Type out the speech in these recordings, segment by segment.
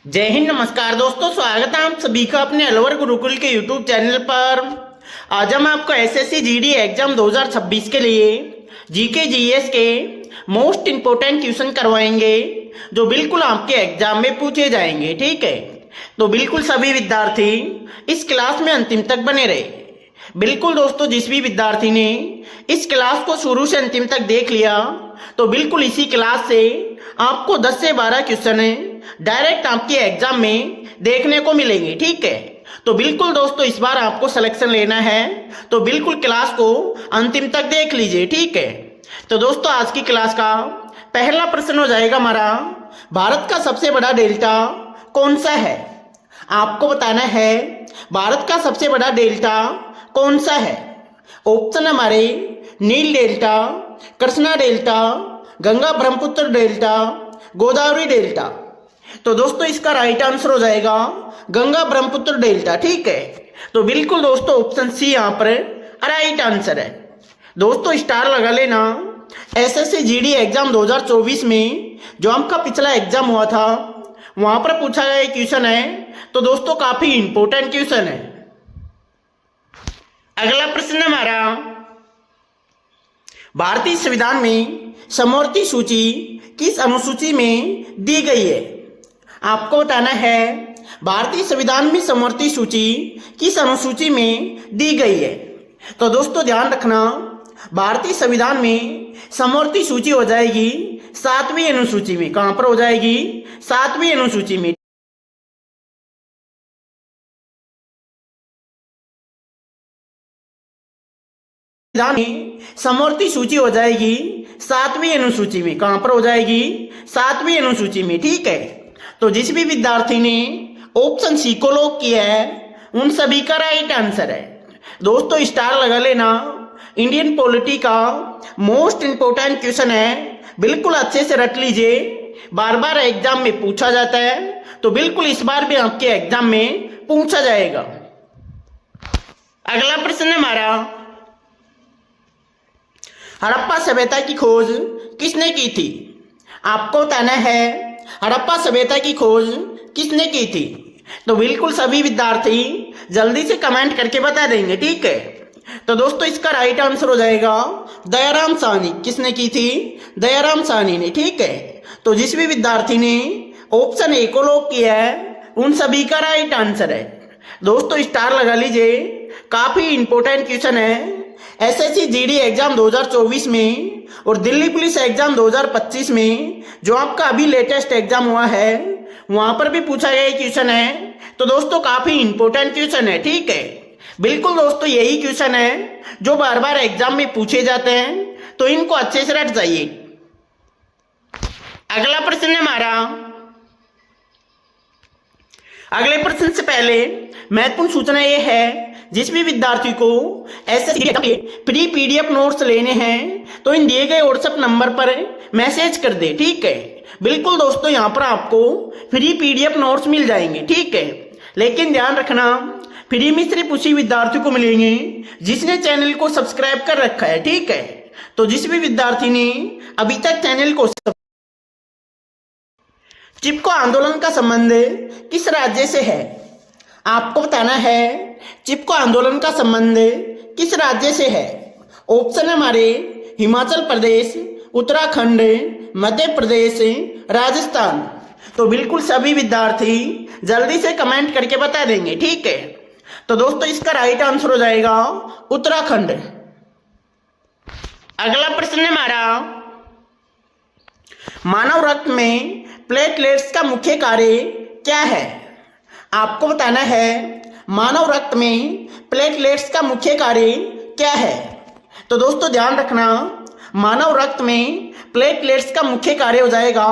जय हिंद। नमस्कार दोस्तों, स्वागत है आप सभी का अपने अलवर गुरुकुल के यूट्यूब चैनल पर। आज हम आपको एसएससी जीडी एग्जाम 2026 के लिए जीके जीएस के मोस्ट इंपोर्टेंट क्वेश्चन करवाएंगे जो बिल्कुल आपके एग्जाम में पूछे जाएंगे। ठीक है, तो बिल्कुल सभी विद्यार्थी इस क्लास में अंतिम तक बने रहे। बिल्कुल दोस्तों, जिस भी विद्यार्थी ने इस क्लास को शुरू से अंतिम तक देख लिया तो बिल्कुल इसी क्लास से आपको 10 से 12 क्वेश्चन डायरेक्ट आपके एग्जाम में देखने को मिलेंगे। ठीक है, तो बिल्कुल दोस्तों इस बार आपको सिलेक्शन लेना है तो बिल्कुल क्लास को अंतिम तक देख लीजिए। ठीक है, तो दोस्तों आज की क्लास का पहला प्रश्न हो जाएगा हमारा, भारत का सबसे बड़ा डेल्टा कौन सा है। आपको बताना है भारत का सबसे बड़ा डेल्टा कौन सा है। ऑप्शन हमारे Nile delta, Krishna delta, Ganga Brahmaputra delta, Godavari delta. तो दोस्तों इसका राइट आंसर हो जाएगा गंगा ब्रह्मपुत्र डेल्टा। ठीक है, तो बिल्कुल दोस्तों ऑप्शन सी यहाँ पर राइट आंसर है। दोस्तों स्टार लगा लेना। एसएससी जीडी एग्जाम 2024 में जो आपका पिछला एग्जाम हुआ था वहां पर पूछा गया क्वेश्चन है, तो दोस्तों काफी इंपॉर्टेंट क्वेश्चन है। अगला प्रश्न हमारा, भारतीय संविधान में समवर्ती सूची किस अनुसूची में दी गई है। आपको बताना है भारतीय संविधान में समवर्ती सूची किस अनुसूची में दी गई है। तो दोस्तों ध्यान रखना, भारतीय संविधान में समवर्ती सूची हो जाएगी 7वीं अनुसूची में। कहां पर हो जाएगी? 7वीं अनुसूची में। समवर्ती सूची हो जाएगी 7वीं अनुसूची में। कहां पर हो जाएगी? 7वीं अनुसूची में। ठीक है, तो जिस भी विद्यार्थी ने ऑप्शन सी को लॉक किया है उन सभी का राइट आंसर है। दोस्तों स्टार लगा लेना। इंडियन पॉलिटी का मोस्ट इंपोर्टेंट क्वेश्चन है, बिल्कुल अच्छे से रट लीजिए। बार बार एग्जाम में पूछा जाता है तो बिल्कुल इस बार भी आपके एग्जाम में पूछा जाएगा। अगला प्रश्न हमारा, हड़प्पा सभ्यता की खोज किसने की थी। आपको बताना है हड़प्पा सभ्यता की खोज किसने की थी। तो बिल्कुल सभी विद्यार्थी जल्दी से कमेंट करके बता देंगे। ठीक है, तो दोस्तों इसका राइट आंसर हो जाएगा दयाराम साहनी। किसने की थी? दयाराम साहनी ने। ठीक है, तो जिस भी विद्यार्थी ने ऑप्शन ए को लॉक किया है उन सभी का राइट आंसर है। दोस्तों स्टार लगा लीजिए, काफी इंपॉर्टेंट क्वेश्चन है। एसएससी जीडी एग्जाम 2024 में और दिल्ली पुलिस एग्जाम 2025 में जो आपका अभी लेटेस्ट एग्जाम हुआ है वहां पर भी पूछा गया क्वेश्चन है। तो दोस्तों काफी इंपॉर्टेंट क्वेश्चन है। ठीक है, बिल्कुल दोस्तों यही क्वेश्चन है जो बार बार एग्जाम में पूछे जाते हैं, तो इनको अच्छे से रट जाइए। अगला प्रश्न हमारा, अगले प्रश्न से पहले महत्वपूर्ण सूचना यह है, जिस भी विद्यार्थी को एसएससी के फ्री पीडीएफ नोट्स लेने हैं तो इन दिए गए व्हाट्सएप नंबर पर मैसेज कर दे। ठीक है, बिल्कुल दोस्तों यहाँ पर आपको फ्री पीडीएफ नोट्स मिल जाएंगे। ठीक है, लेकिन ध्यान रखना फ्री में सिर्फ उसी विद्यार्थी को मिलेंगे जिसने चैनल को सब्सक्राइब कर रखा है। ठीक है, तो जिस भी विद्यार्थी ने अभी तक चैनल को चिपको आंदोलन का संबंध किस राज्य से है। आपको बताना है चिपको आंदोलन का संबंध किस राज्य से है। ऑप्शन हमारे हिमाचल प्रदेश, उत्तराखंड, मध्य प्रदेश, राजस्थान। तो बिल्कुल सभी विद्यार्थी जल्दी से कमेंट करके बता देंगे। ठीक है, तो दोस्तों इसका राइट आंसर हो जाएगा उत्तराखंड। अगला प्रश्न हमारा, मानव रक्त में प्लेटलेट्स का मुख्य कार्य क्या है। आपको बताना है मानव रक्त में प्लेटलेट्स का मुख्य कार्य क्या है। तो दोस्तों ध्यान रखना, मानव रक्त में प्लेटलेट्स का मुख्य कार्य हो जाएगा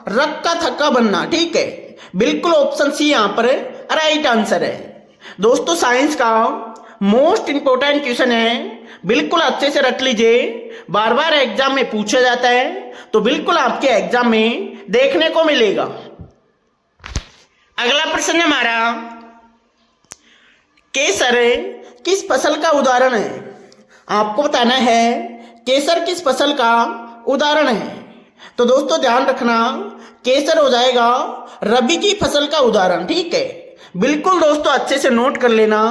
रक्त का थक्का बनना। ठीक है, बिल्कुल ऑप्शन सी यहाँ पर राइट आंसर है। दोस्तों साइंस का मोस्ट इंपोर्टेंट क्वेश्चन है, बिल्कुल अच्छे से रट लीजिए। बार बार एग्जाम में पूछा जाता है तो बिल्कुल आपके एग्जाम में देखने को मिलेगा। अगला प्रश्न हमारा, केसर किस फसल का उदाहरण है। आपको बताना है केसर किस फसल का उदाहरण है। तो दोस्तों ध्यान रखना, केसर हो जाएगा रबी की फसल का उदाहरण। ठीक है, बिल्कुल दोस्तों अच्छे से नोट कर लेना।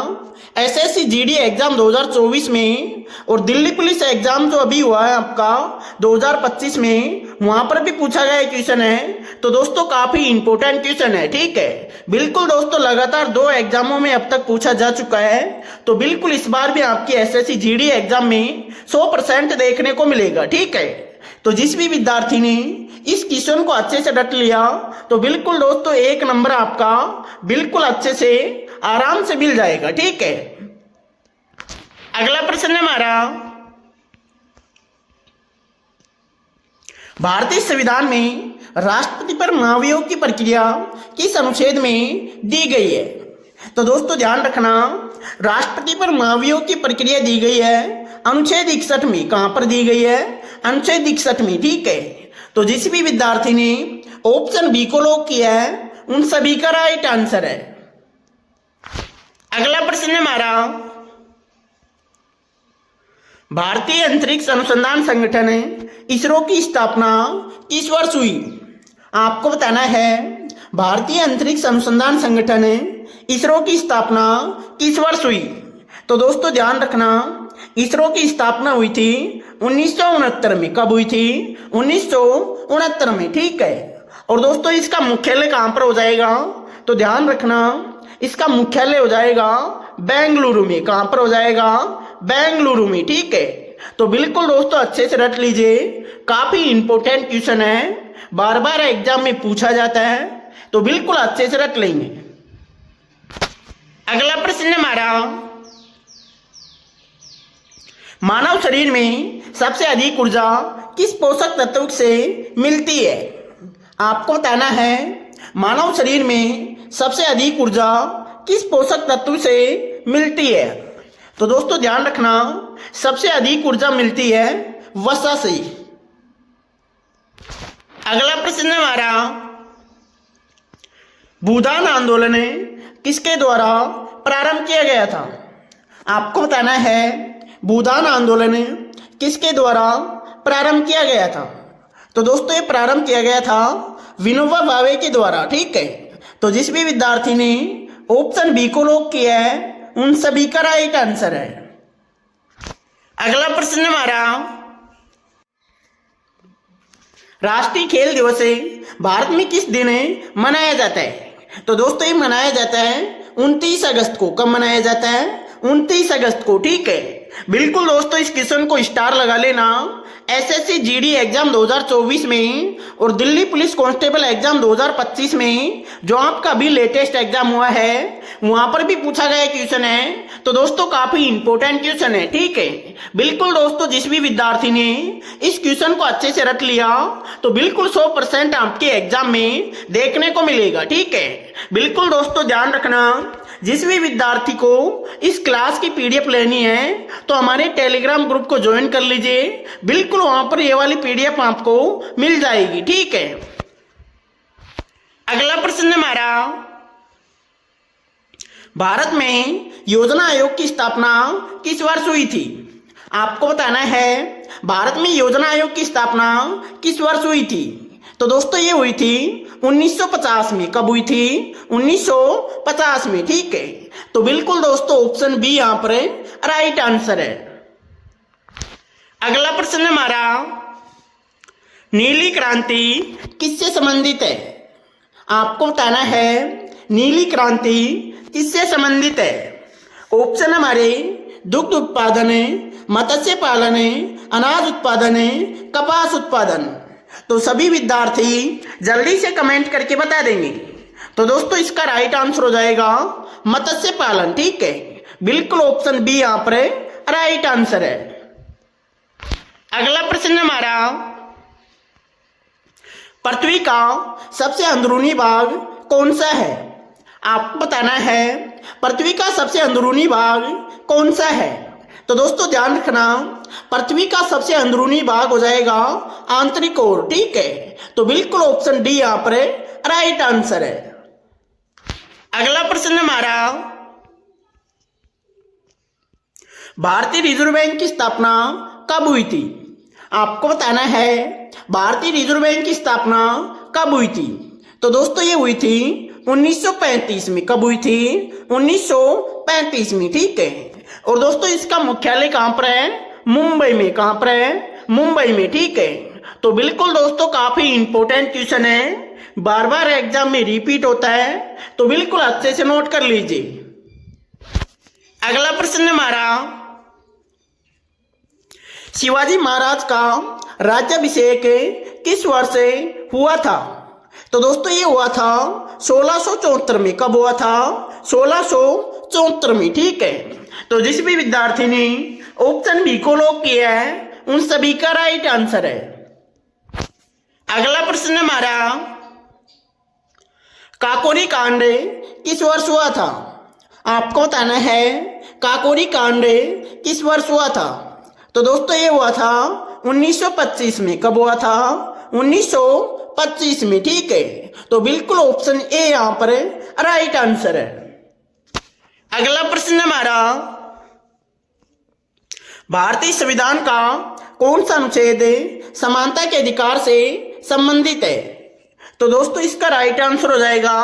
एसएससी जीडी एग्जाम 2024 में और दिल्ली पुलिस एग्जाम जो अभी हुआ है आपका 2025 में, वहां पर भी पूछा गया क्वेश्चन है। तो दोस्तों काफी इंपॉर्टेंट क्वेश्चन है। ठीक है, बिल्कुल दोस्तों लगातार 2 एग्जामों में अब तक पूछा जा चुका है। तो बिल्कुल इस बार भी आपकी एसएससी जीडी एग्जाम में 100% देखने को मिलेगा। ठीक है, तो जिस भी विद्यार्थी ने इस क्वेश्चन को अच्छे से रट लिया तो बिल्कुल दोस्तों 1 नंबर आपका बिल्कुल अच्छे से आराम से मिल जाएगा। ठीक है, अगला प्रश्न है हमारा, भारतीय संविधान में राष्ट्रपति पर महाभियोग की प्रक्रिया किस अनुच्छेद में दी गई है? तो दोस्तों ध्यान रखना, राष्ट्रपति पर महाभियोग की प्रक्रिया दी गई है अनुच्छेद 61 में। कहां पर दी गई है? अनुच्छेद 61 में। ठीक है, तो जिस भी विद्यार्थी ने ऑप्शन बी को लॉक किया है उन सभी का राइट आंसर है। अगला प्रश्न है हमारा, भारतीय अंतरिक्ष अनुसंधान संगठन इसरो की स्थापना किस वर्ष हुई? आपको बताना है भारतीय अंतरिक्ष अनुसंधान संगठन इसरो की स्थापना किस वर्ष हुई? तो दोस्तों ध्यान रखना, इसरो की स्थापना हुई थी 1969 में। कब हुई थी? 1969 में। ठीक है, और दोस्तों इसका मुख्यालय कहां पर हो जाएगा? तो ध्यान रखना, इसका मुख्यालय हो जाएगा बेंगलुरु में। कहां पर हो जाएगा? बेंगलुरु में। ठीक है, तो बिल्कुल दोस्तों अच्छे से रट लीजिए, काफी इंपॉर्टेंट क्वेश्चन है, बार बार एग्जाम में पूछा जाता है, तो बिल्कुल अच्छे से रट लेंगे। अगला प्रश्न है हमारा, मानव शरीर में सबसे अधिक ऊर्जा किस पोषक तत्व से मिलती है? आपको बताना है मानव शरीर में सबसे अधिक ऊर्जा किस पोषक तत्व से मिलती है? तो दोस्तों ध्यान रखना, सबसे अधिक ऊर्जा मिलती है वसा से। अगला प्रश्न है हमारा, भूदान आंदोलन किसके द्वारा प्रारंभ किया गया था? आपको बताना है भूदान आंदोलन किसके द्वारा प्रारंभ किया गया था? तो दोस्तों ये प्रारंभ किया गया था विनोबा भावे के द्वारा। ठीक है, तो जिस भी विद्यार्थी ने ऑप्शन बी को लॉक किया है उन सभी का राइट आंसर है। अगला प्रश्न हमारा, राष्ट्रीय खेल दिवस भारत में किस दिन मनाया जाता है? तो दोस्तों ये मनाया जाता है 29 अगस्त को। कब मनाया जाता है? 29 अगस्त को। ठीक है, बिल्कुल दोस्तों इस क्वेश्चन को स्टार लगा लेना। एसएससी जीडी एग्जाम 2024 में और दिल्ली पुलिस कांस्टेबल एग्जाम 2025 में जो आपका अभी लेटेस्ट एग्जाम हुआ है वहां पर भी पूछा गया क्वेश्चन है। तो दोस्तों काफी इंपॉर्टेंट क्वेश्चन है। ठीक है, बिल्कुल दोस्तों जिस भी विद्यार्थी ने इस क्वेश्चन को अच्छे से रट लिया तो बिल्कुल 100% आपके एग्जाम में देखने को मिलेगा। ठीक है, बिल्कुल दोस्तों ध्यान रखना, जिस भी विद्यार्थी को इस क्लास की पीडीएफ लेनी है तो हमारे टेलीग्राम ग्रुप को ज्वाइन कर लीजिए, बिल्कुल वहां पर ये वाली पीडीएफ आपको मिल जाएगी। ठीक है, अगला प्रश्न हमारा, भारत में योजना आयोग की स्थापना किस वर्ष हुई थी? आपको बताना है भारत में योजना आयोग की स्थापना किस वर्ष हुई थी? तो दोस्तों ये हुई थी 1950 में। कब हुई थी? 1950 में। ठीक है, तो बिल्कुल दोस्तों ऑप्शन बी यहां पर राइट आंसर है। अगला प्रश्न हमारा, नीली क्रांति किससे संबंधित है? आपको बताना है नीली क्रांति किससे संबंधित है? ऑप्शन हमारे दुग्ध उत्पादन, मत्स्य पालन, अनाज उत्पादन, कपास उत्पादन। तो सभी विद्यार्थी जल्दी से कमेंट करके बता देंगे। तो दोस्तों इसका राइट आंसर हो जाएगा मत्स्य पालन। ठीक है, बिल्कुल ऑप्शन बी यहां पर राइट आंसर है। अगला प्रश्न हमारा, पृथ्वी का सबसे अंदरूनी भाग कौन सा है? आपको बताना है पृथ्वी का सबसे अंदरूनी भाग कौन सा है? तो दोस्तों ध्यान रखना, पृथ्वी का सबसे अंदरूनी भाग हो जाएगा आंतरिक कोर। ठीक है, तो बिल्कुल ऑप्शन डी यहां पर राइट आंसर है। अगला प्रश्न हमारा, भारतीय रिजर्व बैंक की स्थापना कब हुई थी? आपको बताना है भारतीय रिजर्व बैंक की स्थापना कब हुई थी? तो दोस्तों ये हुई थी 1935 में। कब हुई थी? 1935 में, ठीक है। और दोस्तों इसका मुख्यालय कहां पर है? मुंबई में। कहां पर है? मुंबई में, ठीक है। तो बिल्कुल दोस्तों काफी इंपॉर्टेंट क्वेश्चन है, बार बार एग्जाम में रिपीट होता है, तो बिल्कुल अच्छे से नोट कर लीजिए। अगला प्रश्न हमारा, शिवाजी महाराज का राज्याभिषेक किस वर्ष हुआ था? तो दोस्तों ये हुआ था 1674 में। कब हुआ था? 1674 में, ठीक है। तो जिस भी विद्यार्थी ने ऑप्शन बी को लॉक किया है उन सभी का राइट आंसर है। अगला प्रश्न हमारा, काकोरी कांड किस वर्ष हुआ था? आपको बताना है काकोरी कांड किस वर्ष हुआ था। तो दोस्तों ये हुआ था 1925 में। कब हुआ था? 1925 में, ठीक है। तो बिल्कुल ऑप्शन ए यहां पर राइट आंसर है। अगला प्रश्न हमारा, भारतीय संविधान का कौन सा अनुच्छेद समानता के अधिकार से संबंधित है? तो दोस्तों इसका राइट आंसर हो जाएगा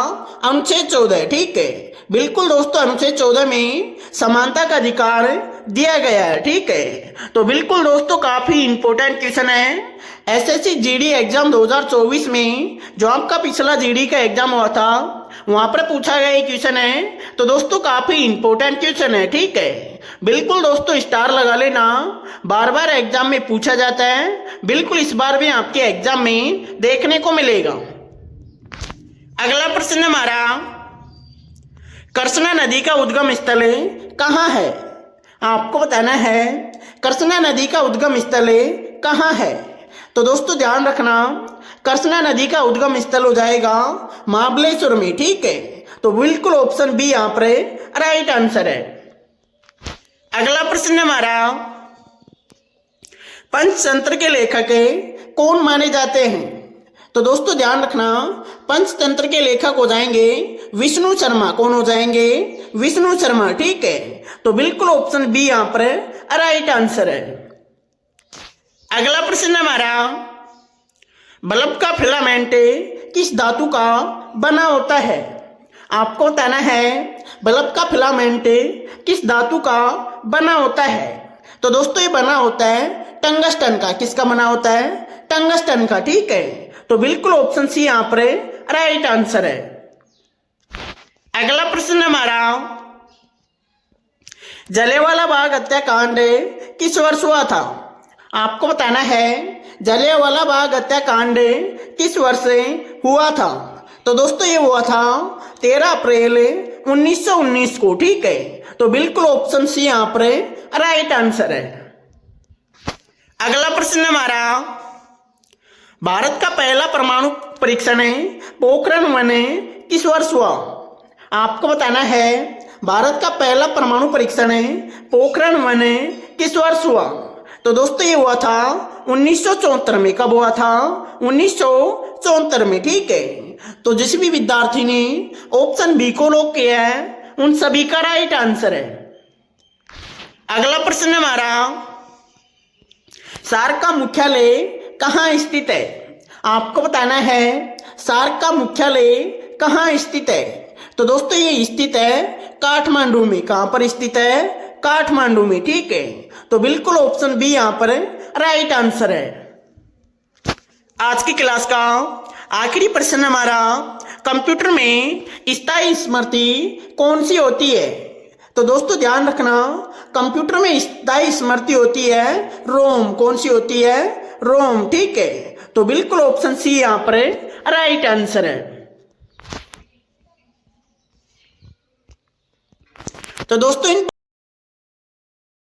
अनुच्छेद 14, ठीक है। बिल्कुल दोस्तों अनुच्छेद 14 में समानता का अधिकार दिया गया है, ठीक है। तो बिल्कुल दोस्तों काफी इंपॉर्टेंट क्वेश्चन है। एसएससी जीडी एग्जाम 2024 में जो आपका पिछला जीडी का एग्जाम हुआ था वहां पर पूछा गया क्वेश्चन है। तो दोस्तों काफी इंपॉर्टेंट क्वेश्चन है, ठीक है। बिल्कुल दोस्तों स्टार लगा लेना, बार बार एग्जाम में पूछा जाता है, बिल्कुल इस बार भी आपके एग्जाम में देखने को मिलेगा। अगला प्रश्न हमारा, कृष्णा नदी का उद्गम स्थल कहाँ है? आपको बताना है कृष्णा नदी का उद्गम स्थल कहाँ है। तो दोस्तों ध्यान रखना, कृष्णा नदी का उद्गम स्थल हो जाएगा महाबलेश्वर में, ठीक है। तो बिल्कुल ऑप्शन बी यहां पर राइट आंसर है। अगला प्रश्न हमारा, पंचतंत्र के लेखक कौन माने जाते हैं? तो दोस्तों ध्यान रखना, पंचतंत्र के लेखक हो जाएंगे विष्णु शर्मा। कौन हो जाएंगे? विष्णु शर्मा, ठीक है। तो बिल्कुल ऑप्शन बी यहां पर राइट आंसर है। अगला प्रश्न हमारा, बल्ब का फिलामेंट किस धातु का बना होता है? आपको बताना है बल्ब का फिलामेंट किस धातु का बना होता है। तो दोस्तों ये बना होता है टंगस्टन का। किसका बना होता है? टंगस्टन का, ठीक है। तो बिल्कुल ऑप्शन सी यहां पर राइट आंसर है। अगला प्रश्न हमारा, जलियांवाला बाग हत्याकांड किस वर्ष हुआ था? आपको बताना है जलियांवाला बाग हत्याकांड किस वर्ष हुआ था। तो दोस्तों ये हुआ था 13 अप्रैल 1919 को, ठीक है। तो बिल्कुल ऑप्शन सी यहां पर राइट आंसर है। अगला प्रश्न हमारा, भारत का पहला परमाणु परीक्षण पोखरण 1 किस वर्ष हुआ? आपको बताना है भारत का पहला परमाणु परीक्षण पोखरण 1 किस वर्ष हुआ। तो दोस्तों ये हुआ था 1974 में। कब हुआ था? 1974 में, ठीक है। तो जिस भी विद्यार्थी ने ऑप्शन बी को लॉक किया है उन सभी का राइट आंसर है। अगला प्रश्न हमारा, सार्क का मुख्यालय कहाँ स्थित है? आपको बताना है सार्क का मुख्यालय कहाँ स्थित है। तो दोस्तों ये स्थित है काठमांडू में। कहां पर स्थित है? काठमांडू में, ठीक है। तो बिल्कुल ऑप्शन बी यहां पर राइट आंसर है। आज की क्लास का आखिरी प्रश्न हमारा, कंप्यूटर में स्थायी स्मृति कौन सी होती है? तो दोस्तों ध्यान रखना, कंप्यूटर में स्थायी स्मृति होती है रोम। कौन सी होती है? रोम, ठीक है। तो बिल्कुल ऑप्शन सी यहां पर राइट आंसर है। तो दोस्तों इन